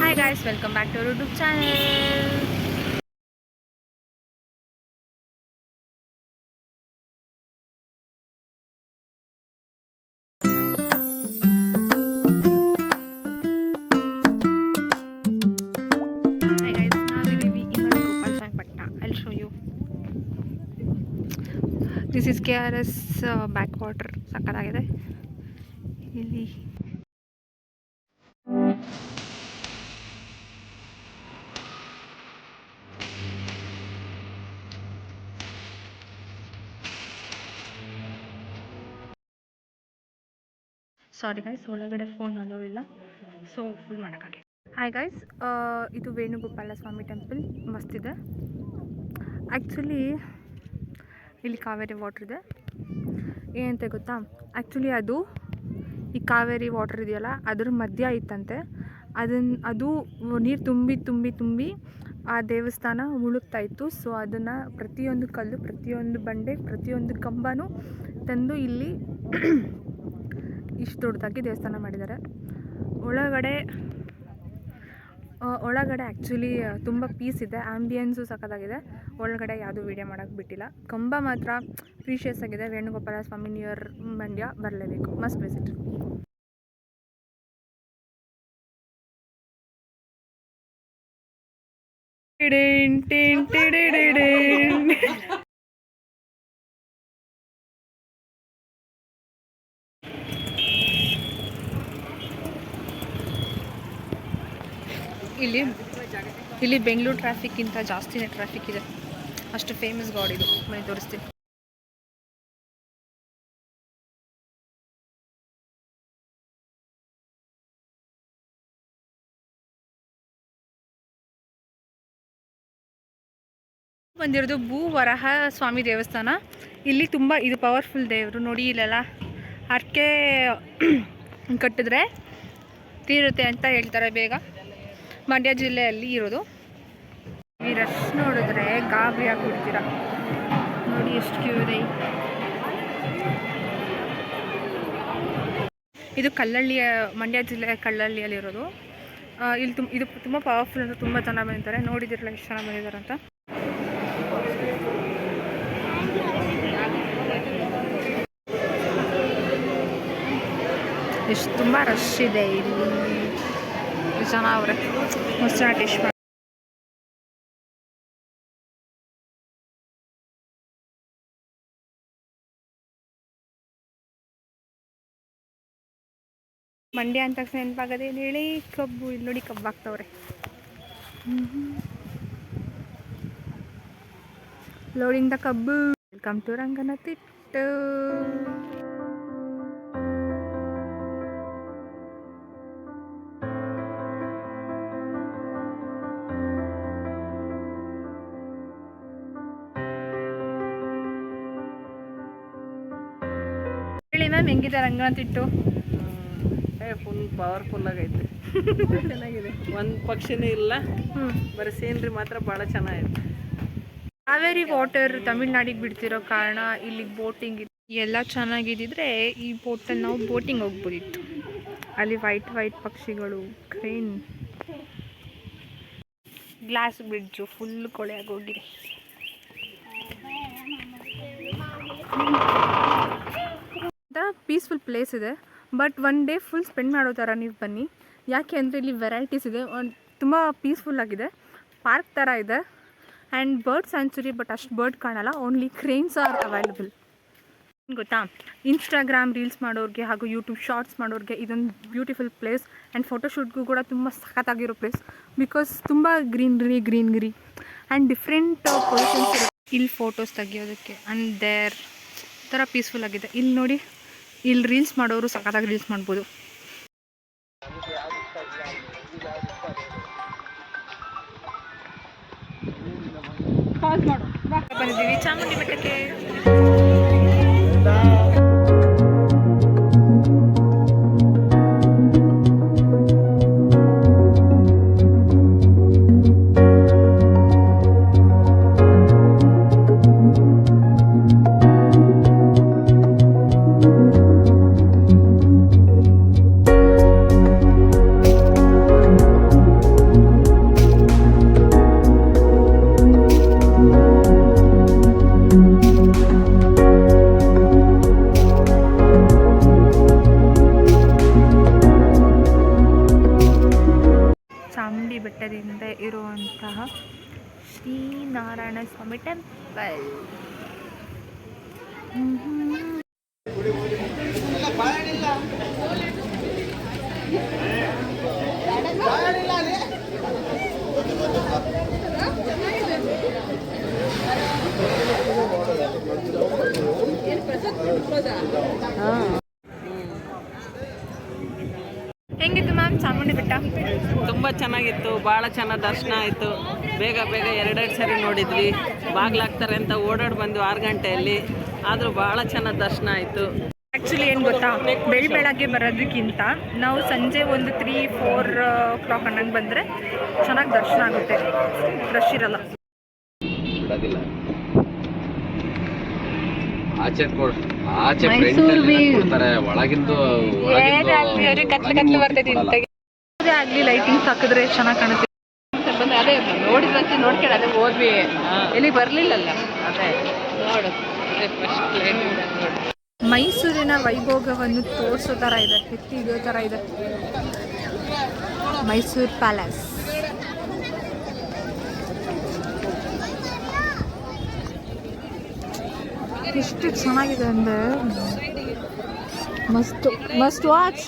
Hi guys, welcome back to our YouTube channel. Hi guys, navidevi Imali Gopal Swami Patta. I'll show you. This is KRS backwater. ಸಕ್ಕತ್ತಾಗಿದೆ ಇಲ್ಲಿ. Sorry guys, ಒಳಗಡೆ phone hello ಇಲ್ಲ, so full ಮಾಡೋಕ್ಕಾಗಿ. Hi guys, ಇದು ವೇಣುಗೋಪಾಲ ಸ್ವಾಮಿ temple ಮಸ್ತಿದೆ. Actually ಇಲ್ಲಿ Kaveri water ಇದೆ. ಏನಂತ ಗೊತ್ತಾ, actually ಅದು ಈ ಕಾವೇರಿ ವಾಟ್ರ್ ಇದೆಯಲ್ಲ ಅದ್ರ ಮಧ್ಯ ಇತ್ತಂತೆ. ಅದು ನೀರು ತುಂಬಿ ಆ ದೇವಸ್ಥಾನ ಮುಳುಗ್ತಾ ಇತ್ತು. ಸೊ ಅದನ್ನು ಪ್ರತಿಯೊಂದು ಕಲ್ಲು, ಪ್ರತಿಯೊಂದು ಬಂಡೆ, ಪ್ರತಿಯೊಂದು ಕಂಬನೂ ತಂದು ಇಲ್ಲಿ ಇಷ್ಟು ದೊಡ್ಡದಾಗಿ ದೇವಸ್ಥಾನ ಮಾಡಿದ್ದಾರೆ. ಒಳಗಡೆ ಆ್ಯಕ್ಚುಲಿ ತುಂಬ ಪೀಸ್ ಇದೆ, ಆ್ಯಂಬಿಯನ್ಸು ಸಖತ್ತಾಗಿದೆ. ಒಳಗಡೆ ಯಾವುದೂ ವೀಡಿಯೋ ಮಾಡೋಕ್ಕೆ ಬಿಟ್ಟಿಲ್ಲ. ಕಂಬ ಮಾತ್ರ ಪ್ರೀಷಿಯಸ್ ಆಗಿದೆ. ವೇಣುಗೋಪಾಲ ಸ್ವಾಮಿ ನಿಯರ್ ಮಂಡ್ಯ ಬರಲೇಬೇಕು, ಮಸ್ಟ್ ವಿಸಿಟ್. ಇಲ್ಲಿ ಬೆಂಗಳೂರು ಟ್ರಾಫಿಕ್ಕಿಂತ ಜಾಸ್ತಿನೇ ಟ್ರಾಫಿಕ್ ಇದೆ. ಅಷ್ಟು ಫೇಮಸ್ ಗಾಡ್ ಇದು. ಮನೆ ತೋರಿಸ್ತೀನಿ. ಬಂದಿರೋದು ಭೂವರಹ ಸ್ವಾಮಿ ದೇವಸ್ಥಾನ. ಇಲ್ಲಿ ತುಂಬ ಇದು ಪವರ್ಫುಲ್ ದೇವರು. ನೋಡಿ, ಇಲ್ಲೆಲ್ಲ ಹರಕೆ ಕಟ್ಟಿದ್ರೆ ತೀರುತ್ತೆ ಅಂತ ಹೇಳ್ತಾರೆ. ಬೇಗ ಮಂಡ್ಯ ಜಿಲ್ಲೆಯಲ್ಲಿ ಇರೋದು. ಈ ರಶ್ ನೋಡಿದ್ರೆ ಗಾಬರಿ ಆಗಿಬಿಡ್ತೀರ. ನೋಡಿ ಎಷ್ಟು ಕ್ಯೂ ಇದೆ. ಇದು ಕಲ್ಲಳ್ಳಿಯ, ಮಂಡ್ಯ ಜಿಲ್ಲೆಯ ಕಲ್ಲಳ್ಳಿಯಲ್ಲಿರೋದು. ಇಲ್ಲಿ ಇದು ತುಂಬ ಪವರ್ಫುಲ್ ಅಂತ ತುಂಬ ಜನ ಬಂದಿದ್ದಾರೆ. ನೋಡಿದಿರಲ್ಲ ಎಷ್ಟು ಜನ ಬಂದಿದ್ದಾರೆ ಅಂತ. ಎಷ್ಟು ತುಂಬ ರಶ್ ಇದೆ ಇಲ್ಲಿ. ಜನ ಅವರೇ ಮೊಸರು ಟೇಸ್ಟ್ ಮಾಡಿ. ಮಂಡ್ಯ ಅಂತ ತಕ್ಷಣ ನೆನಪಾಗದೆ ಹೇಳಿ ಕಬ್ಬು. ಇಲ್ಲಿ ನೋಡಿ ಕಬ್ಬು ಹಾಕ್ತವ್ರೆ. ಲೋಡಿಂಗ್ ದ ಕಬ್ಬು. Welcome to Ranganathittu. ಹೇಳಿ ಮ್ಯಾಮ್, ಹೆಂಗಿದೆ ರಂಗನತಿಟ್ಟು? ಫುಲ್ ಪವರ್ಫುಲ್ ಆಗೈತೆ. ಚೆನ್ನಾಗಿದೆ. ಒಂದು ಪಕ್ಷಿನೇ ಇಲ್ಲ, ಬರೀ ಸೀನ್ರಿ ಮಾತ್ರ ಭಾಳ ಚೆನ್ನಾಗಿದೆ. ಕಾವೇರಿ ವಾಟರ್ ತಮಿಳ್ನಾಡಿಗೆ ಬಿಡ್ತಿರೋ ಕಾರಣ ಇಲ್ಲಿ ಬೋಟಿಂಗ್ ಎಲ್ಲ ಚೆನ್ನಾಗಿದ್ದಿದ್ರೆ ಈ ಬೋಟಲ್ಲಿ ನಾವು ಬೋಟಿಂಗ್ ಹೋಗ್ಬೋದಿತ್ತು. ಅಲ್ಲಿ ವೈಟ್ ಪಕ್ಷಿಗಳು, ಕ್ರೇನ್, ಗ್ಲಾಸ್ ಬ್ರಿಡ್ಜು ಫುಲ್ ಕೊಳೆ ಆಗೋಗಿದೆ. ಪೀಸ್ಫುಲ್ ಪ್ಲೇಸ್ ಇದೆ. But one day full spend ಮಾಡೋ ಥರ ನೀವು ಬನ್ನಿ. ಯಾಕೆ ಅಂದರೆ ಇಲ್ಲಿ ವೆರೈಟೀಸ್ ಇದೆ. ತುಂಬ ಪೀಸ್ಫುಲ್ ಆಗಿದೆ. ಪಾರ್ಕ್ ಥರ ಇದೆ ಆ್ಯಂಡ್ ಬರ್ಡ್ ಸ್ಯಾಂಚುರಿ. ಬಟ್ ಅಷ್ಟು ಬರ್ಡ್ ಕಾಣಲ್ಲ, ಓನ್ಲಿ ಕ್ರೇನ್ಸ್ ಆರ್ ಅವೈಲಬಲ್. ಗೊತ್ತಾ, ಇನ್ಸ್ಟಾಗ್ರಾಮ್ ರೀಲ್ಸ್ ಮಾಡೋರಿಗೆ ಹಾಗೂ ಯೂಟ್ಯೂಬ್ ಶಾರ್ಟ್ಸ್ ಮಾಡೋರಿಗೆ ಇದೊಂದು ಬ್ಯೂಟಿಫುಲ್ ಪ್ಲೇಸ್. ಆ್ಯಂಡ್ ಫೋಟೋಶೂಟ್ಗೂ ಕೂಡ ತುಂಬ ಸಖತ್ತಾಗಿರೋ ಪ್ಲೇಸ್. ಬಿಕಾಸ್ ತುಂಬ ಗ್ರೀನ್ರಿ ಆ್ಯಂಡ್ ಡಿಫ್ರೆಂಟ್ ಪೊಸಿಷನ್ಸ್ ಇರುತ್ತೆ ಇಲ್ಲಿ ಫೋಟೋಸ್ ತೆಗಿಯೋದಕ್ಕೆ. ಆ್ಯಂಡ್ ದೇರ್ ಥರ ಪೀಸ್ಫುಲ್ ಆಗಿದೆ. ಇಲ್ಲಿ ನೋಡಿ, ಇಲ್ಲಿ ರೀಲ್ಸ್ ಮಾಡೋರು ಸಖತ್ತಾಗಿ ರೀಲ್ಸ್ ಮಾಡ್ಬೋದು. ಬಂದಿದ್ದೀವಿ ಚಾಮುಂಡಿ ಬೆಟ್ಟಕ್ಕೆ. ಚಾಮುಂಡಿ ಬೆಟ್ಟದಿಂದ ಇರುವಂತಹ ಶ್ರೀನಾರಾಯಣ ಸ್ವಾಮಿ ಟೆಂಪಲ್. ಹೆಂಗಿತ್ತು ಮ್ಯಾಮ್ ಚಾಮುಂಡಿ ಬೆಟ್ಟ? ತುಂಬ ಚೆನ್ನಾಗಿತ್ತು, ಭಾಳ ಚೆನ್ನಾಗಿ ದರ್ಶನ ಆಯಿತು. ಬೇಗ ಬೇಗ ಎರಡೆರಡು ಸರಿ ನೋಡಿದ್ವಿ. ಬಾಗ್ಲಾಗ್ತಾರೆ ಅಂತ ಓಡಾಡಿ ಬಂದ್ವಿ 6 ಗಂಟೆಯಲ್ಲಿ, ಆದರೂ ಭಾಳ ಚೆನ್ನಾಗಿ ದರ್ಶನ ಆಯಿತು. ಆ್ಯಕ್ಚುಲಿ ಏನು ಗೊತ್ತಾ, ಬೆಳಗ್ಗೆ ಬರೋದಕ್ಕಿಂತ ನಾವು ಸಂಜೆ ಒಂದು 3-4 o'clock ಹಂಗೆ ಬಂದರೆ ಚೆನ್ನಾಗಿ ದರ್ಶನ ಆಗುತ್ತೆ, ರಶ್ ಇರಲ್ಲ. ಬಿಡೋದಿಲ್ಲ ಆಚೆ ಕೊಡ್ತಾರೆ, ಒಳಗಿಂದು ಆಗಲಿ ಲೈಟಿಂಗ್ಸ್ ಹಾಕಿದ್ರೆ ಚೆನ್ನಾಗಿ ಕಾಣುತ್ತೆ. ಅದೇ ನೋಡಿದ್ರಂತೆ ನೋಡ್ಕೊಂಡು ಅದೇ ಹೋದ್ವಿ, ಎಲ್ಲಿ ಬರಲಿಲ್ಲಲ್ಲ. ಅದೇ ನೋಡು ಮೈಸೂರಿನ ವೈಭೋಗವನ್ನು ತೋರಿಸೋ ಥರ ಇದೆ, ಎತ್ತಿ ಹಿಡಿಯೋ ಥರ ಇದೆ ಮೈಸೂರು ಪ್ಯಾಲೇಸ್. ಎಷ್ಟು ಚೆನ್ನಾಗಿದೆ ಅಂದರೆ ಮಸ್ಟ್ ವಾಚ್.